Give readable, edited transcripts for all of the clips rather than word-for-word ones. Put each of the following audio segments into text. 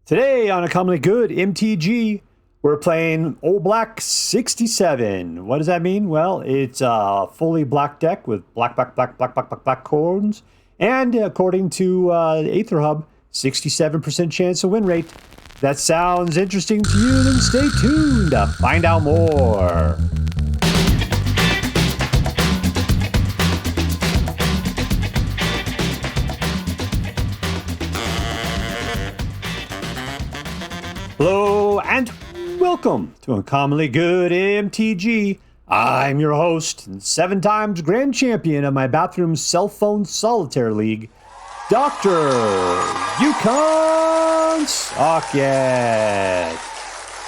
Today on A Commonly Good MTG, we're playing Old Black 67. What does that mean? Well, it's a fully black deck with black corns. And according to Aether Hub, 67% chance of win rate. If that sounds interesting to you, then stay tuned to find out more. Hello and welcome to Uncommonly Good MTG. I'm your host and 7 times grand champion of my bathroom cell phone solitaire league, Dr. Yukon Socket.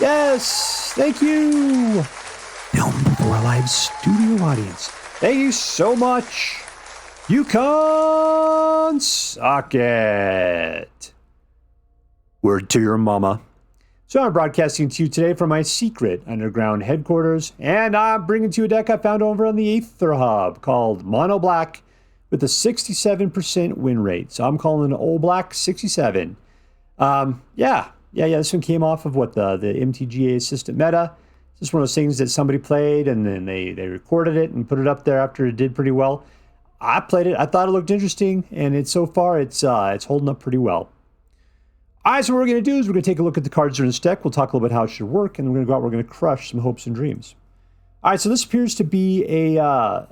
Yes, thank you. Filmed before a live studio audience. Thank you so much, Yukon Socket. Word to your mama. So I'm broadcasting to you today from my secret underground headquarters, and I'm bringing to you a deck I found over on the Aether Hub called Mono Black with a 67% win rate. So I'm calling it Old Black 67. Yeah, this one came off of what the MTGA assistant meta. It's just one of those things that somebody played and then they recorded it and put it up there after it did pretty well. I played it, I thought it looked interesting, and so far it's holding up pretty well. All right, so what we're going to do is we're going to take a look at the cards that are in this deck. We'll talk a little bit how it should work, and then we're going to go out. We're going to crush some hopes and dreams. All right, so this appears to be a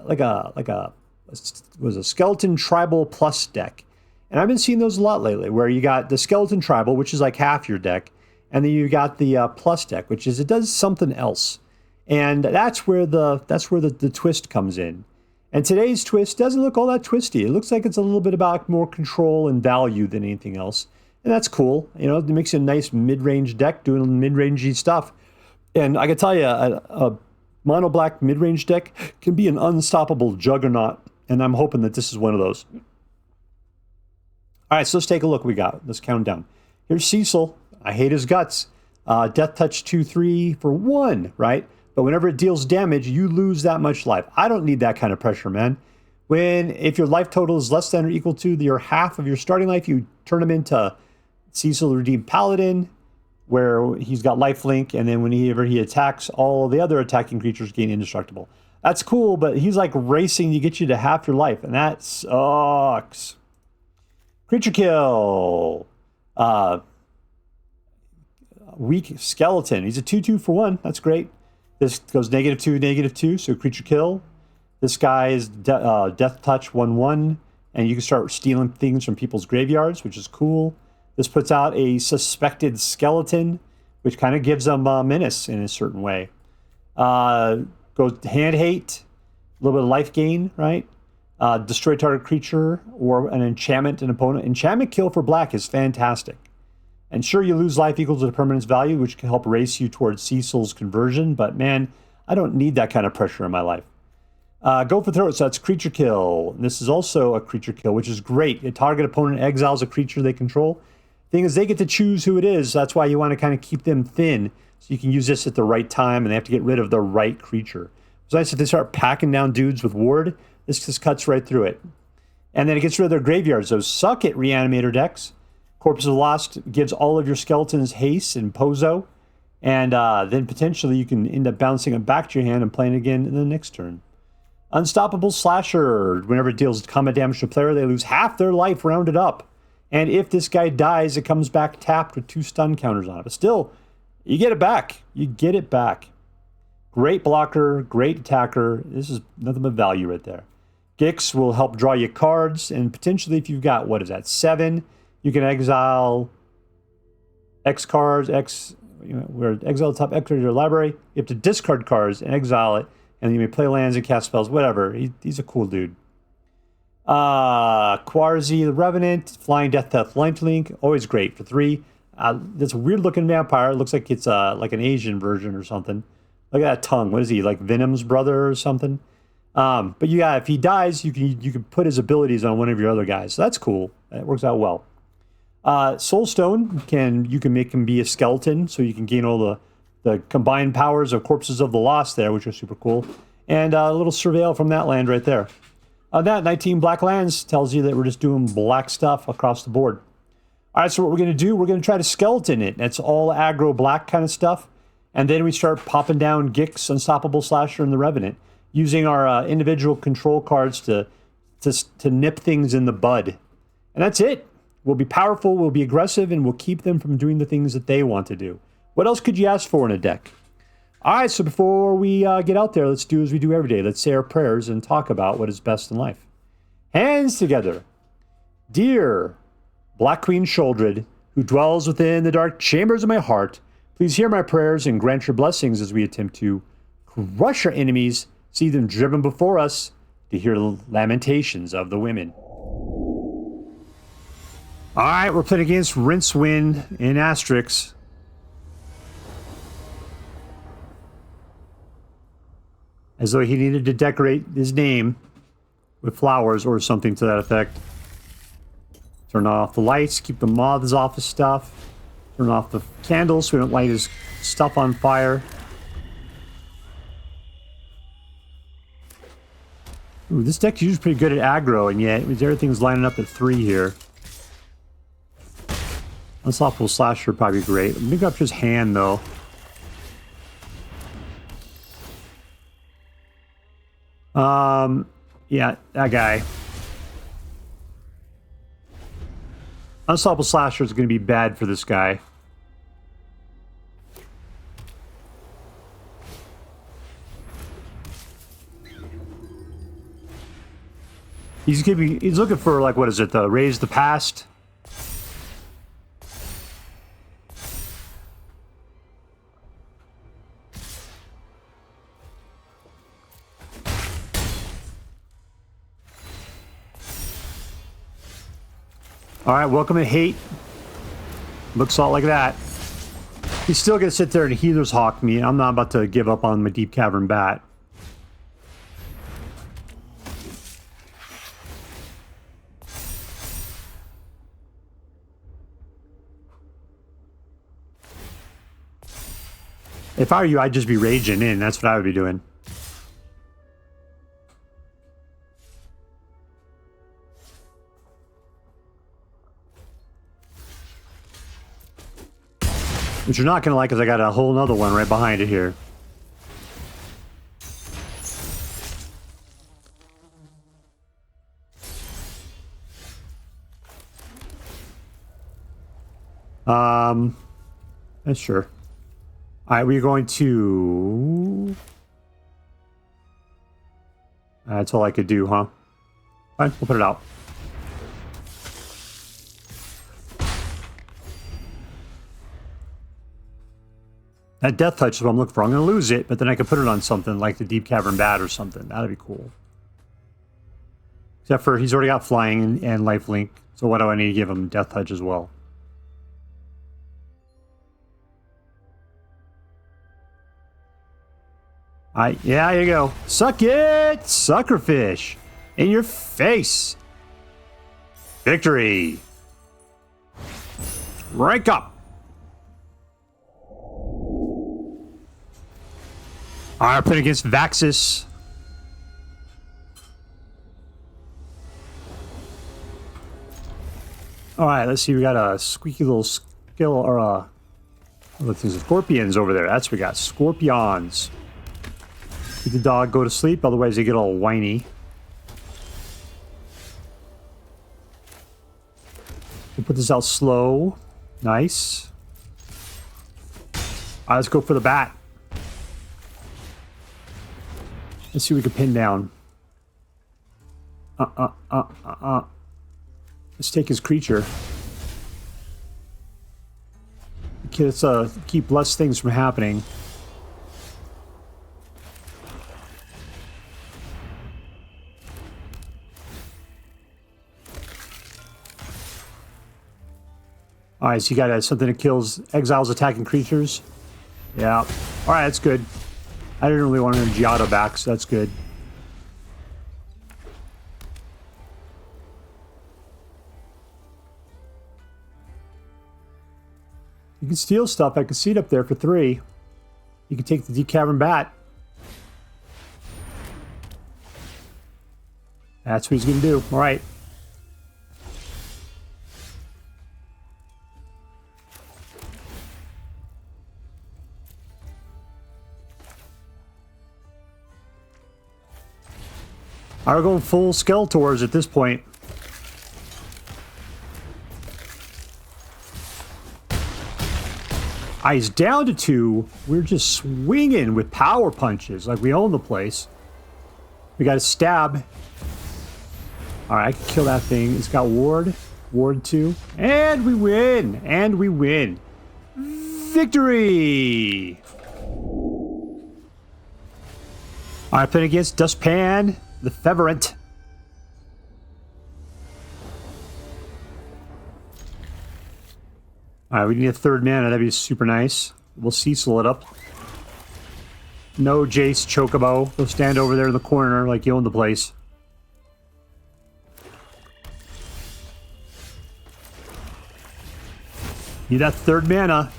skeleton tribal plus deck, and I've been seeing those a lot lately. Where you got the skeleton tribal, which is like half your deck, and then you got the plus deck, which is it does something else, and that's where the twist comes in. And today's twist doesn't look all that twisty. It looks like it's a little bit about more control and value than anything else. And that's cool. You know, it makes a nice mid-range deck doing mid-rangey stuff. And I can tell you, a mono black mid-range deck can be an unstoppable juggernaut. And I'm hoping that this is one of those. All right, so let's take a look. We got. Let's count down. Here's Cecil. I hate his guts. Death touch 2/3 for 1, right? But whenever it deals damage, you lose that much life. I don't need that kind of pressure, man. If your life total is less than or equal to your half of your starting life, you turn him into Cecil Redeemed Paladin, where he's got lifelink, and then whenever he attacks, all the other attacking creatures gain indestructible. That's cool, but he's like racing to get you to half your life, and that sucks. Creature kill. Weak skeleton. He's a 2/2 for 1. That's great. This goes -2/-2, so creature kill. This guy is death touch 1/1, and you can start stealing things from people's graveyards, which is cool. This puts out a suspected skeleton, which kind of gives them menace in a certain way. Goes hand hate, a little bit of life gain, right? Destroy target creature or an enchantment an opponent. Enchantment kill for black is fantastic. And sure, you lose life equal to the permanence value, which can help race you towards Cecil's conversion. But man, I don't need that kind of pressure in my life. Go for throat, so that's creature kill. And this is also a creature kill, which is great. A target opponent exiles a creature they control. Thing is, they get to choose who it is. That's why you want to kind of keep them thin, so you can use this at the right time, and they have to get rid of the right creature. It's nice if they start packing down dudes with ward. This just cuts right through it. And then it gets rid of their graveyards. Those suck at Reanimator decks. Corpse of the Lost gives all of your skeletons haste and pozo, and then potentially you can end up bouncing it back to your hand and playing again in the next turn. Unstoppable Slasher. Whenever it deals combat damage to a player, they lose half their life rounded up. And if this guy dies, it comes back tapped with 2 stun counters on it. But still, you get it back. You get it back. Great blocker, great attacker. This is nothing but value right there. Gix will help draw you cards. And potentially, if you've got, 7, you can exile X cards, where exile the top X of your library. You have to discard cards and exile it. And you may play lands and cast spells, whatever. He's a cool dude. Qarsi Revenant, Flying Death Lifelink, always great for 3. That's a weird looking vampire. It looks like it's like an Asian version or something. Look at that tongue. What is he, like Venom's brother or something? But yeah, if he dies, you can put his abilities on one of your other guys. So that's cool. That works out well. Soulstone, you can make him be a skeleton, so you can gain all the combined powers of Corpses of the Lost there, which are super cool. And a little surveil from that land right there. That 19 black lands tells you that we're just doing black stuff across the board. All right, so what we're going to do, we're going to try to skeleton it. That's all aggro black kind of stuff. And then we start popping down Gix, Unstoppable Slasher, and the Revenant, using our individual control cards to nip things in the bud. And that's it. We'll be powerful, we'll be aggressive, and we'll keep them from doing the things that they want to do. What else could you ask for in a deck? All right, so before we get out there, let's do as we do every day. Let's say our prayers and talk about what is best in life. Hands together. Dear Black Queen Sholdred, who dwells within the dark chambers of my heart, please hear my prayers and grant your blessings as we attempt to crush our enemies, see them driven before us, to hear the lamentations of the women. All right, we're playing against Rincewind in Asterix. As though he needed to decorate his name with flowers or something to that effect. Turn off the lights, keep the moths off his stuff. Turn off the candles so we don't light his stuff on fire. Ooh, this deck is usually pretty good at aggro, and yet everything's lining up at 3 here. Unstoppable Slasher probably great. Let me go up to his hand, though. Yeah, that guy. Unstoppable Slasher is going to be bad for this guy. He's looking for, like, what is it, the Raise the Past? All right, welcome to hate. Looks all like that. He's still going to sit there and Healer's Hawk me. I'm not about to give up on my Deep-Cavern Bat. If I were you, I'd just be raging in. That's what I would be doing. Which you're not going to like, because I got a whole nother one right behind it here. Sure. All right, we're going to... That's all I could do, huh? Fine, we'll put it out. That Death Touch is what I'm looking for. I'm going to lose it, but then I can put it on something like the Deep-Cavern Bat or something. That'd be cool. Except for he's already got Flying and Lifelink, so why do I need to give him Death Touch as well? Yeah, here you go. Suck it, Suckerfish. In your face. Victory. Rank up. Alright, playing against Vaxis. Alright, let's see. We got a squeaky little skill, or what's these scorpions over there. That's what we got. Scorpions. Let the dog go to sleep, otherwise they get all whiny. We'll put this out slow. Nice. Alright, let's go for the bat. Let's see what we can pin down. Let's take his creature. Okay, let's keep less things from happening. Alright, so you got something that kills exiles attacking creatures. Yeah. Alright, that's good. I didn't really want to Giada back, so that's good. You can steal stuff. I can see it up there for 3. You can take the Deep-Cavern Bat. That's what he's going to do. Alright. Are going full Skeletors at this point. He's down to 2. We're just swinging with power punches like we own the place. We got a stab. All right, I can kill that thing. It's got ward. Ward 2. And we win. And we win. Victory! All right, playing against Dustpan, the Feverent. All right, we need a 3rd mana. That'd be super nice. We'll Cecil it up. No Jace Chocobo. Go stand over there in the corner like you own the place. Need that 3rd mana.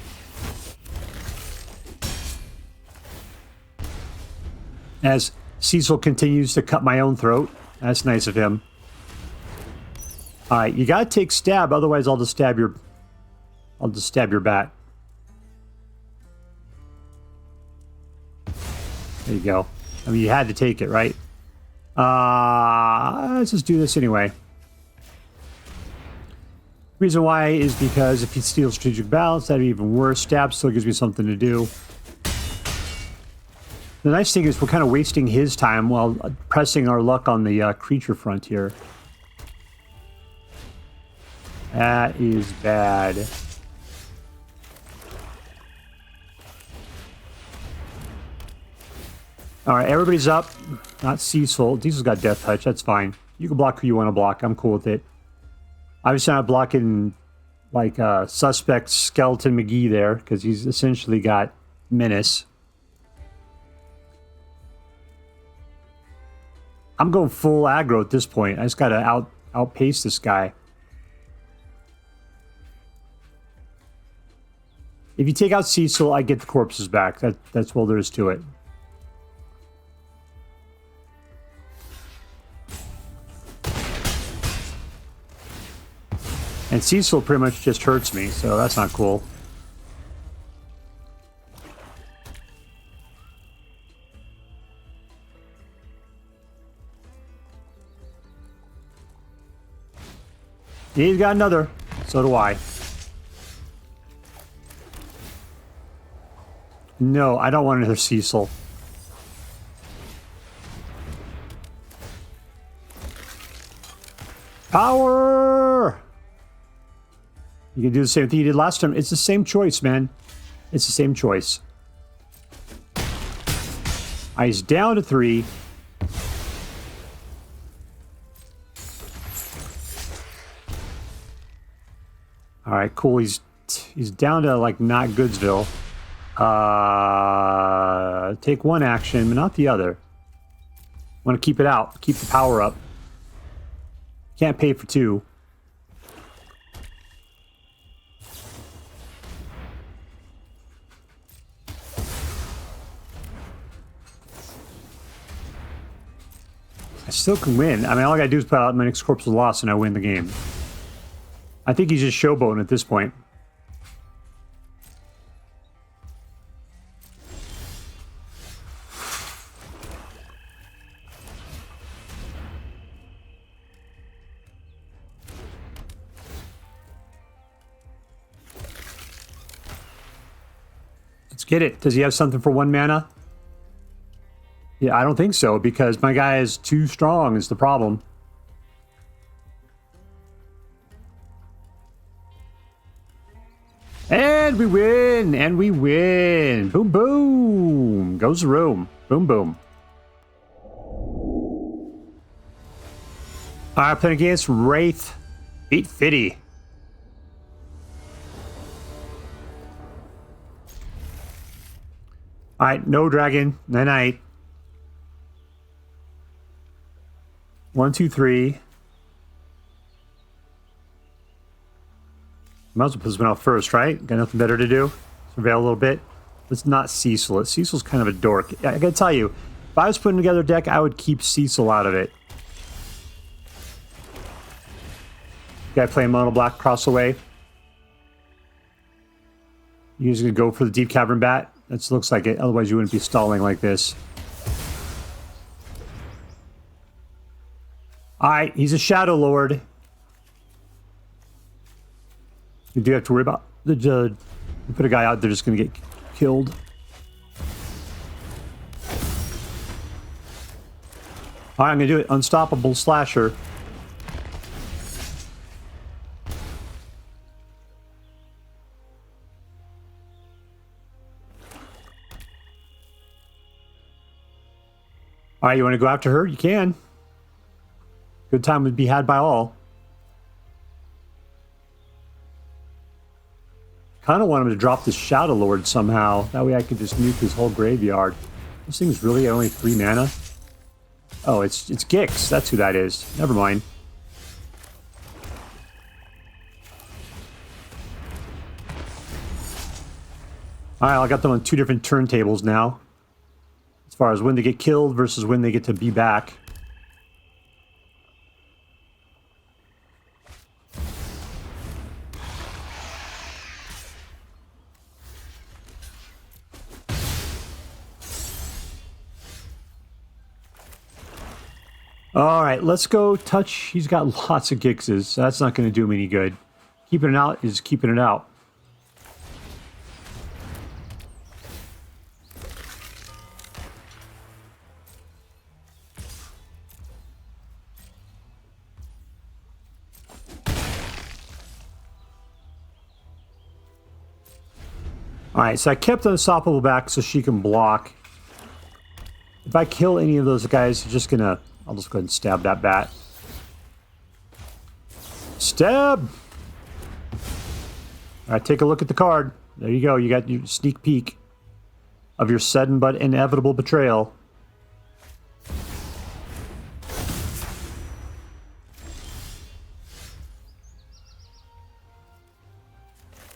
As Cecil continues to cut my own throat. That's nice of him. Alright, you gotta take stab, otherwise I'll just stab your bat. There you go. I mean, you had to take it, right? Let's just do this anyway. Reason why is because if he steals Strategic Balance, that'd be even worse. Stab still gives me something to do. The nice thing is we're kind of wasting his time while pressing our luck on the creature front here. That is bad. Alright, everybody's up. Not Cecil. Cecil's got Death Touch. That's fine. You can block who you want to block. I'm cool with it. Obviously, I'm not blocking, like, suspect Skeleton McGee there, because he's essentially got Menace. I'm going full aggro at this point. I just got to outpace this guy. If you take out Cecil, I get the corpses back. That's all there is to it. And Cecil pretty much just hurts me, so that's not cool. He's got another. So do I. No, I don't want another Cecil. Power! You can do the same thing you did last time. It's the same choice, man. It's the same choice. He's down to 3. All right, cool. He's down to like not Goodsville. Take one action, but not the other. Want to keep it out. Keep the power up. Can't pay for 2. I still can win. I mean, all I gotta do is put out my next corpse was lost and I win the game. I think he's just showboating at this point. Let's get it. Does he have something for 1 mana? Yeah, I don't think so, because my guy is too strong is the problem. And we win! And we win! Boom, boom! Goes the room. Boom, boom. Alright, playing against Wraith. 850. Alright, no dragon. Night. 1, 2, 3. Might as well put this one out first, right? Got nothing better to do? Surveil a little bit. Let's not Cecil it. Cecil's kind of a dork. I gotta tell you, if I was putting together a deck, I would keep Cecil out of it. Guy playing mono black across the way. You're just gonna go for the Deep-Cavern Bat? That looks like it. Otherwise, you wouldn't be stalling like this. Alright, he's a Shadow Lord. You do have to worry about the judge. You put a guy out there just going to get killed. Alright, I'm going to do it. Unstoppable Slasher. Alright, you want to go after her? You can. Good time would be had by all. Kind of want him to drop this Shadow Lord somehow. That way I could just nuke his whole graveyard. This thing's really only 3 mana. Oh, it's Gix. That's who that is. Never mind. Alright, I got them on 2 different turntables now. As far as when they get killed versus when they get to be back. Alright, let's go touch. He's got lots of Gixes, so that's not going to do him any good. Keeping it out is keeping it out. Alright, so I kept Unstoppable back so she can block. If I kill any of those guys, just gonna... I'll just go ahead and stab that bat. Stab! Alright, take a look at the card. There you go, you got your sneak peek of your sudden but inevitable betrayal.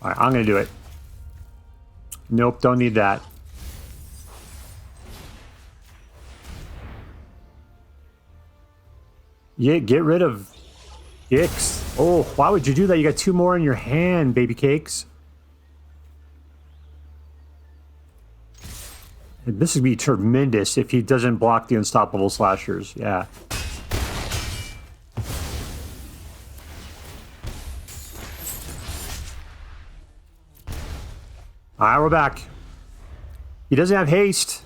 Alright, I'm gonna do it. Nope, don't need that. Yeah, get rid of Gix. Oh, why would you do that? You got 2 more in your hand, baby cakes. And this would be tremendous if he doesn't block the Unstoppable Slashers. Yeah. Alright, we're back. He doesn't have haste.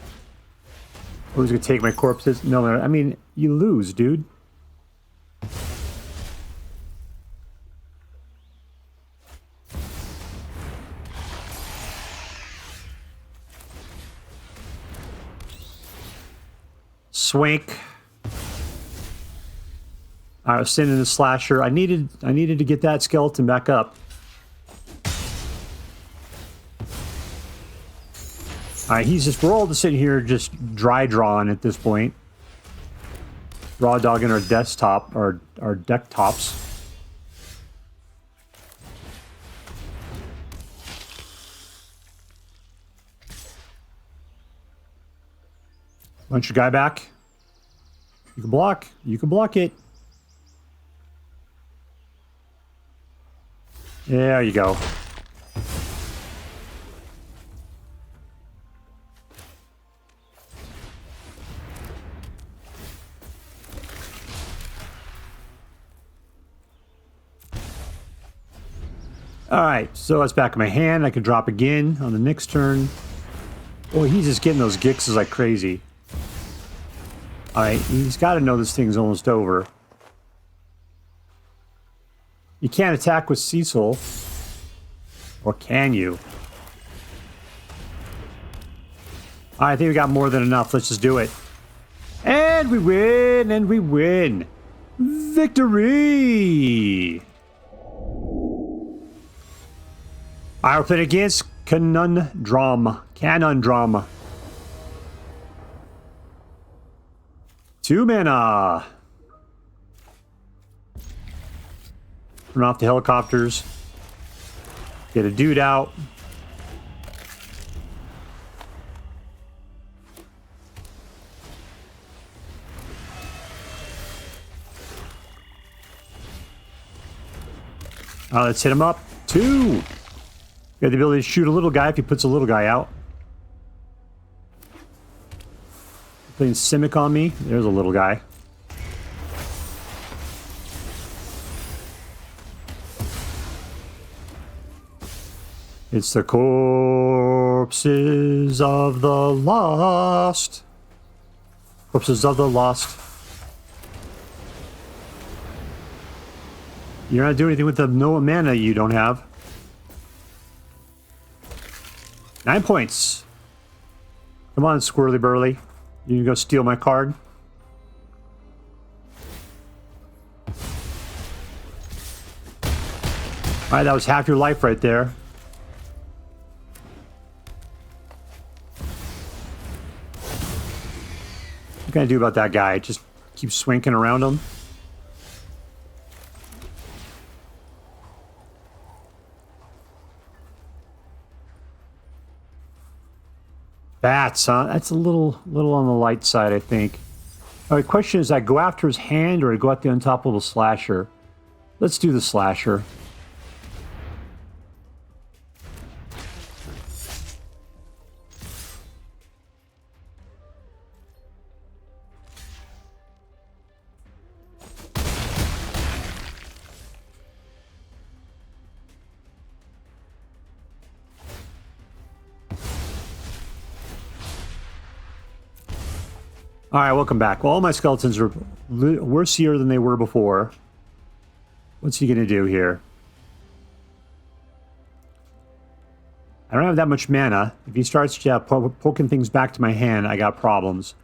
Oh, he's gonna take my corpses. No, I mean, you lose, dude. Swank. I was sending the Slasher. I needed to get that skeleton back up. Alright, we're all just sitting here just dry drawing at this point. Raw dogging our desktop, our deck tops. Want your guy back? You can block. You can block it. There you go. Alright, so that's back in my hand. I can drop again on the next turn. Oh, he's just getting those Gixes like crazy. Alright, he's got to know this thing's almost over. You can't attack with Cecil. Or can you? Alright, I think we got more than enough. Let's just do it. And we win! And we win! Victory! I will play against Kanundrom. Kanundrom. 2 mana. Turn off the helicopters. Get a dude out. Let's hit him up. 2. You have the ability to shoot a little guy if he puts a little guy out. Playing Simic on me. There's a little guy. It's the corpses of the lost. Corpses of the lost. You're not doing anything with the no mana you don't have. 9 points. Come on, Squirrely Burly. You can go steal my card. Alright, that was half your life right there. What can I do about that guy? Just keep swinking around him? Bats, huh? That's a little on the light side, I think. All right, question is, I go after his hand or I go at the Unstoppable Slasher? Let's do the Slasher. All right, welcome back. Well, all my skeletons are worsier than they were before. What's he going to do here? I don't have that much mana. If he starts poking things back to my hand, I got problems.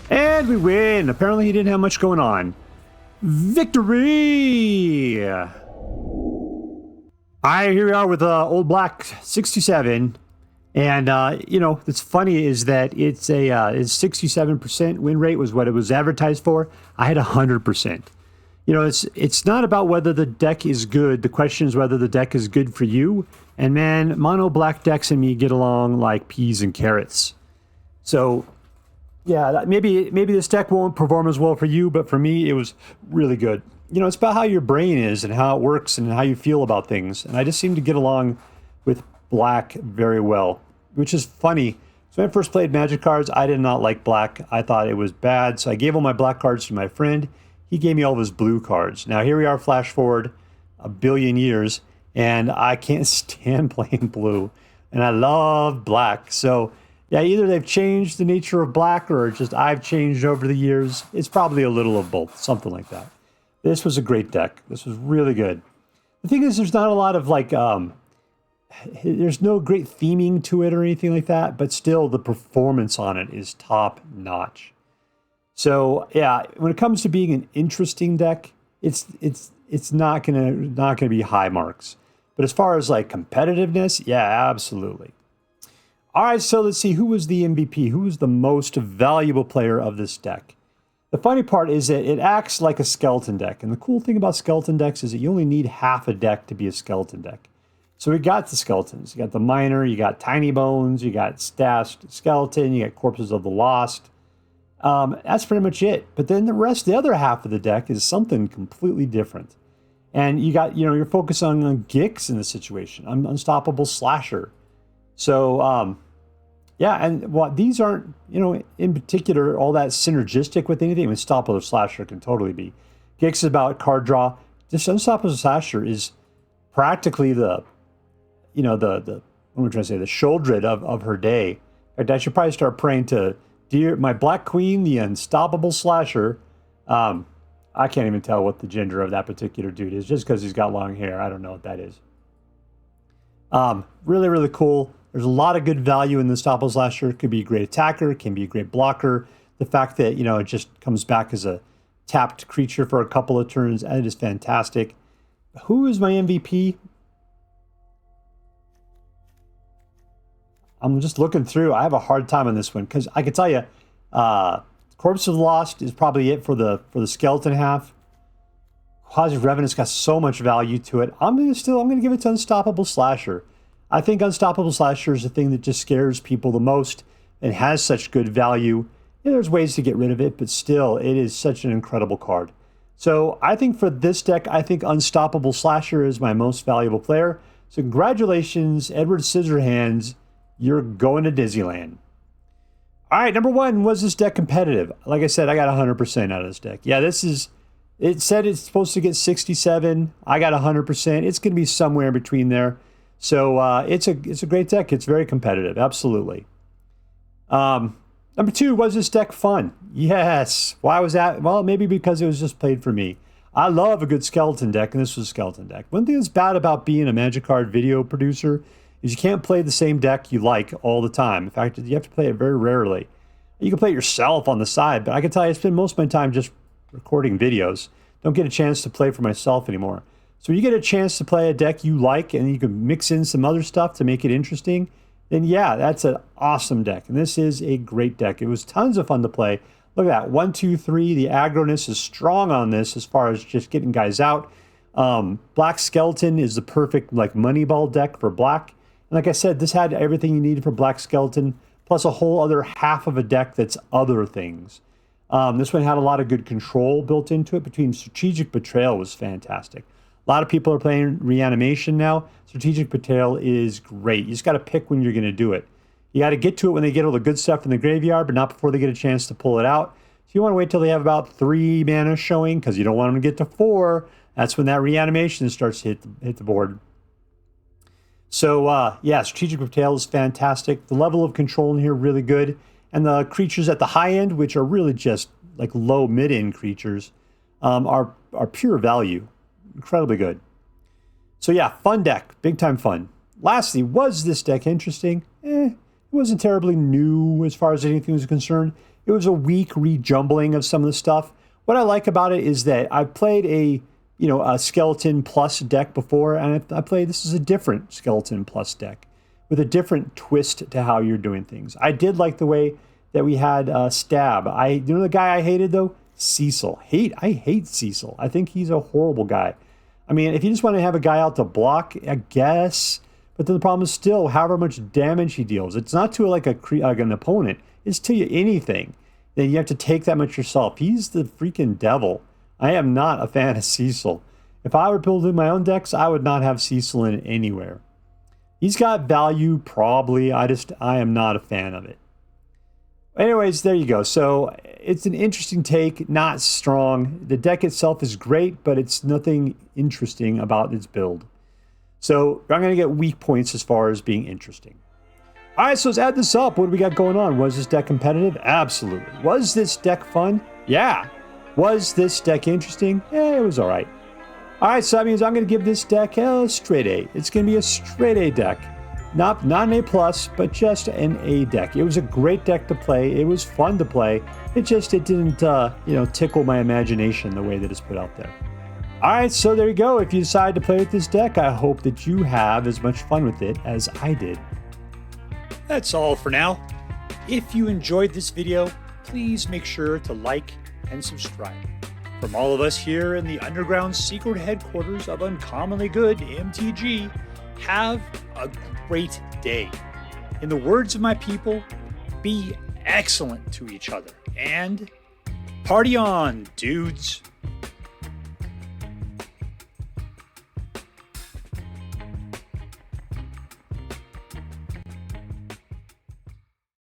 And we win! Apparently he didn't have much going on. Victory! Alright, here we are with Old Black 67. And, you know, what's funny is that it's a 67% win rate was what it was advertised for. I had 100%. You know, it's not about whether the deck is good. The question is whether the deck is good for you. And, man, mono black decks and me get along like peas and carrots. So, yeah, maybe this deck won't perform as well for you, but for me, it was really good. You know, it's about how your brain is and how it works and how you feel about things. And I just seem to get along with black very well, which is funny. So when I first played Magic cards, I did not like black. I thought it was bad. So I gave all my black cards to my friend. He gave me all of his blue cards. Now here we are, flash forward a billion years, and I can't stand playing blue. And I love black. So yeah, either they've changed the nature of black or just I've changed over the years. It's probably a little of both, something like that. This was a great deck. This was really good. The thing is, there's not a lot of like, there's no great theming to it or anything like that, but still the performance on it is top notch. So yeah, when it comes to being an interesting deck, it's not gonna be high marks. But as far as like competitiveness, yeah, absolutely. All right, so let's see, who was the MVP? Who was the most valuable player of this deck? The funny part is that it acts like a skeleton deck. And the cool thing about skeleton decks is that you only need half a deck to be a skeleton deck. So we got the skeletons. You got the Miner, you got Tinybones, you got Stashed Skeleton, you got Corpses of the Lost. That's pretty much it. But then the other half of the deck is something completely different. And you got, you're focused on Gix in the situation, Unstoppable Slasher. So, yeah, and these aren't, in particular, all that synergistic with anything. Unstoppable Slasher can totally be. Gix is about card draw. This Unstoppable Slasher is practically the Sheoldred of her day. In fact, I should probably start praying to my Black Queen, the Unstoppable Slasher. I can't even tell what the gender of that particular dude is, just because he's got long hair. I don't know what that is. Really, really cool. There's a lot of good value in the Unstoppable Slasher. It could be a great attacker, can be a great blocker. The fact that, it just comes back as a tapped creature for a couple of turns, and it is fantastic. Who is my MVP? I'm just looking through. I have a hard time on this one because I can tell you, Corpse of the Lost is probably it for the skeleton half. Qarsi Revenant's got so much value to it. I'm gonna give it to Unstoppable Slasher. I think Unstoppable Slasher is the thing that just scares people the most and has such good value. There's ways to get rid of it, but still, it is such an incredible card. So I think for this deck, I think Unstoppable Slasher is my most valuable player. So congratulations, Edward Scissorhands. You're going to Disneyland. All right, number one, was this deck competitive? Like I said, I got 100% out of this deck. Yeah, this is It said it's supposed to get 67. I got 100%. It's going to be somewhere in between there. So it's a great deck. It's very competitive. Absolutely. Number 2, was this deck fun? Yes. Why was that? Well, maybe because it was just played for me. I love a good skeleton deck, and this was a skeleton deck. One thing that's bad about being a Magic Card video producer is you can't play the same deck you like all the time. In fact, you have to play it very rarely. You can play it yourself on the side, but I can tell you I spend most of my time just recording videos. Don't get a chance to play for myself anymore. So when you get a chance to play a deck you like and you can mix in some other stuff to make it interesting, then yeah, that's an awesome deck. And this is a great deck. It was tons of fun to play. Look at that, 1, 2, 3. The aggroness is strong on this as far as just getting guys out. Black Skeleton is the perfect like Moneyball deck for black. And like I said, this had everything you needed for Black Skeleton, plus a whole other half of a deck that's other things. This one had a lot of good control built into it. Between Strategic Betrayal was fantastic. A lot of people are playing Reanimation now. Strategic Betrayal is great. You just got to pick when you're going to do it. You got to get to it when they get all the good stuff in the graveyard, but not before they get a chance to pull it out. So you want to wait till they have about 3 mana showing, because you don't want them to get to 4. That's when that Reanimation starts to hit the board. So, yeah, Strategic Betrayal is fantastic. The level of control in here really good. And the creatures at the high end, which are really just like low mid-end creatures, are pure value. Incredibly good. So yeah, fun deck. Big time fun. Lastly, was this deck interesting? It wasn't terribly new as far as anything was concerned. It was a weak rejumbling of some of the stuff. What I like about it is that I've played a Skeleton Plus deck before, and I played this is a different Skeleton Plus deck with a different twist to how you're doing things. I did like the way that we had Stab. You know the guy I hated though? Cecil. I hate Cecil. I think he's a horrible guy. I mean, if you just want to have a guy out to block, I guess. But then the problem is still however much damage he deals. It's not to like an opponent. It's to you anything. Then you have to take that much yourself. He's the freaking devil. I am not a fan of Cecil. If I were building my own decks, I would not have Cecil in anywhere. He's got value, probably. I am not a fan of it. Anyways, there you go. So it's an interesting take, not strong. The deck itself is great, but it's nothing interesting about its build. So I'm going to get weak points as far as being interesting. All right, so let's add this up. What do we got going on? Was this deck competitive? Absolutely. Was this deck fun? Yeah. Was this deck interesting? Yeah, it was all right. All right, so that means I'm going to give this deck a straight A. It's going to be a straight A deck. Not an A+, but just an A deck. It was a great deck to play. It was fun to play. It didn't, tickle my imagination the way that it's put out there. All right, so there you go. If you decide to play with this deck, I hope that you have as much fun with it as I did. That's all for now. If you enjoyed this video, please make sure to like and subscribe. From all of us here in the underground secret headquarters of Uncommonly Good MTG, have a great day. In the words of my people, be excellent to each other and party on, dudes.